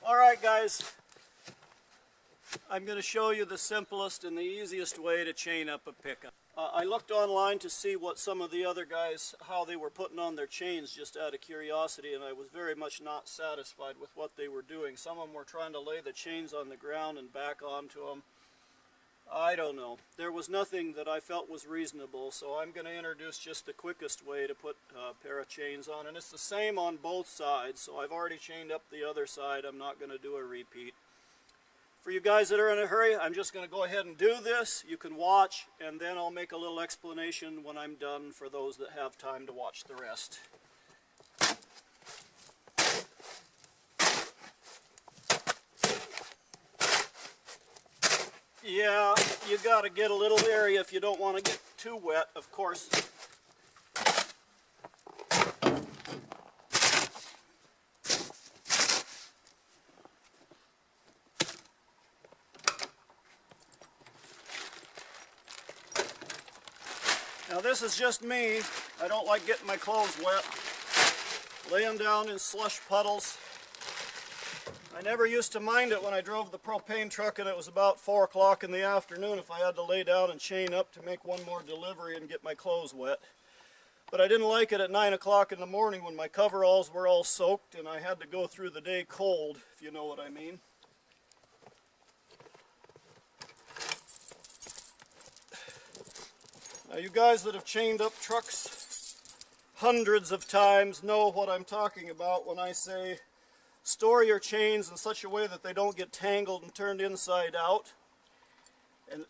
Alright guys, I'm going to show you the simplest and the easiest way to chain up a pickup. I looked online to see what some of the other guys, how they were putting on their chains just out of curiosity, and I was very much not satisfied with what they were doing. Some of them were trying to lay the chains on the ground and back onto them. I don't know. There was nothing that I felt was reasonable, so I'm going to introduce just the quickest way to put a pair of chains on, and it's the same on both sides. So I've already chained up the other side. I'm not going to do a repeat. For you guys that are in a hurry, I'm just going to go ahead and do this. You can watch, and then I'll make a little explanation when I'm done for those that have time to watch the rest. Yeah, you got to get a little area if you don't want to get too wet, of course. Now this is just me. I don't like getting my clothes wet. Lay them down in slush puddles. I never used to mind it when I drove the propane truck and it was about 4 o'clock in the afternoon if I had to lay down and chain up to make one more delivery and get my clothes wet. But I didn't like it at 9 o'clock in the morning when my coveralls were all soaked and I had to go through the day cold, if you know what I mean. Now you guys that have chained up trucks hundreds of times know what I'm talking about when I say store your chains in such a way that they don't get tangled and turned inside out, and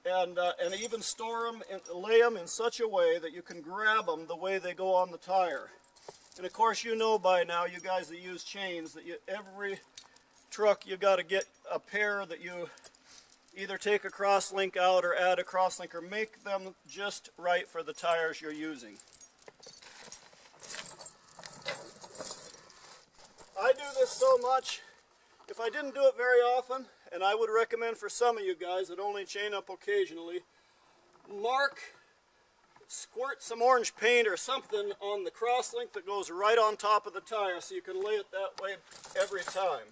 even store them and lay them in such a way that you can grab them the way they go on the tire. And of course you know by now, you guys that use chains, that every truck you got to get a pair that you either take a cross-link out or add a cross-link or make them just right for the tires you're using. I do this so much, if I didn't do it very often, and I would recommend for some of you guys that only chain up occasionally, squirt some orange paint or something on the cross-link that goes right on top of the tire so you can lay it that way every time.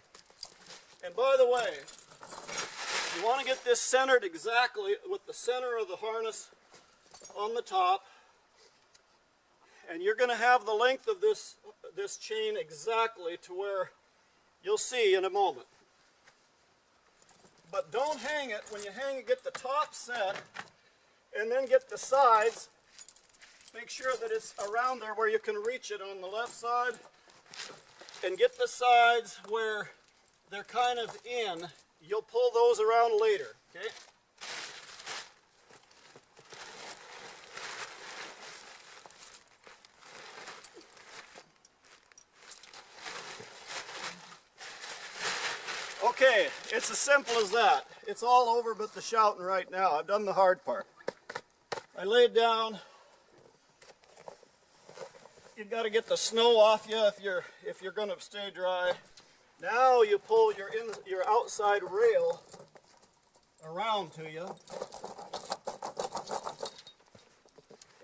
And by the way, you want to get this centered exactly with the center of the harness on the top, and you're going to have the length of this chain exactly to where you'll see in a moment. But don't hang it. When you hang it, get the top set and then get the sides. Make sure that it's around there where you can reach it on the left side, and get the sides where they're kind of in. You'll pull those around later, okay? Okay, it's as simple as that. It's all over but the shouting right now. I've done the hard part. I laid down. You've got to get the snow off you if you're going to stay dry. Now you pull your outside rail around to you.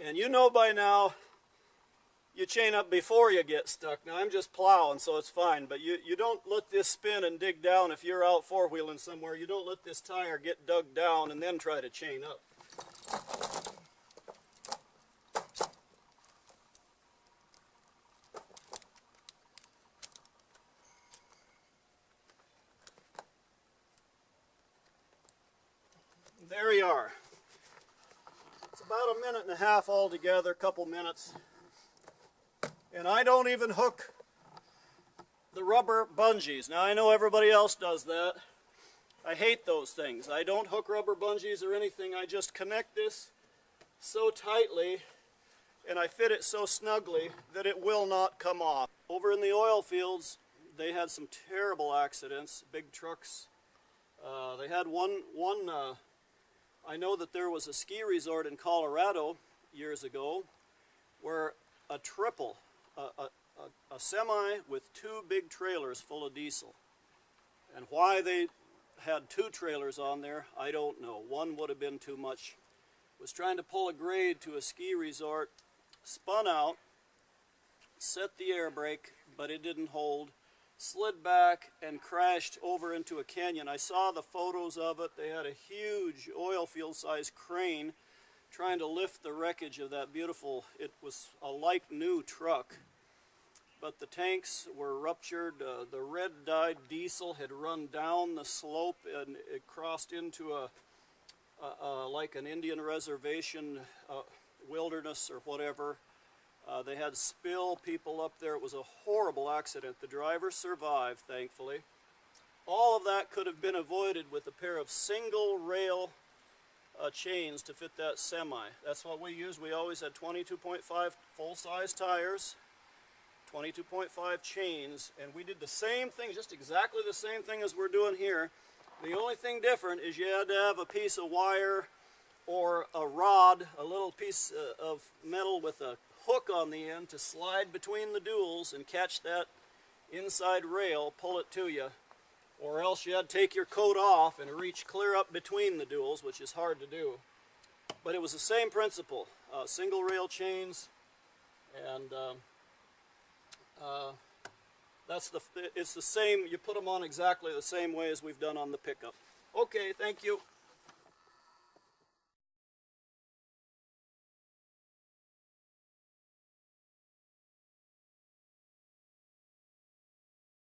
And you know by now, you chain up before you get stuck. Now I'm just plowing, so it's fine, but you don't let this spin and dig down. If you're out four-wheeling somewhere, you don't let this tire get dug down and then try to chain up. There you are. It's about 1.5 minutes altogether, a couple minutes. And I don't even hook the rubber bungees. Now I know everybody else does that. I hate those things. I don't hook rubber bungees or anything. I just connect this so tightly and I fit it so snugly that it will not come off. Over in the oil fields, they had some terrible accidents, big trucks. They had one I know that there was a ski resort in Colorado years ago where a semi with 2 big trailers full of diesel. And why they had 2 trailers on there, I don't know. One would have been too much. Was trying to pull a grade to a ski resort, spun out, set the air brake, but it didn't hold. slid back and crashed over into a canyon. I saw the photos of it. They had a huge oil field sized crane trying to lift the wreckage of that beautiful, it was a like new truck. But the tanks were ruptured. The red dyed diesel had run down the slope and it crossed into like an Indian reservation, wilderness or whatever. They had spill people up there. It was a horrible accident. The driver survived, thankfully. All of that could have been avoided with a pair of single rail chains to fit that semi. That's what we used. We always had 22.5 full-size tires, 22.5 chains, and we did the same thing, just exactly the same thing as we're doing here. The only thing different is you had to have a piece of wire or a rod, a little piece of metal with a hook on the end to slide between the duals and catch that inside rail, pull it to you. Or else you had to take your coat off and reach clear up between the duals, which is hard to do. But it was the same principle, single rail chains, and it's the same, you put them on exactly the same way as we've done on the pickup. Okay, thank you.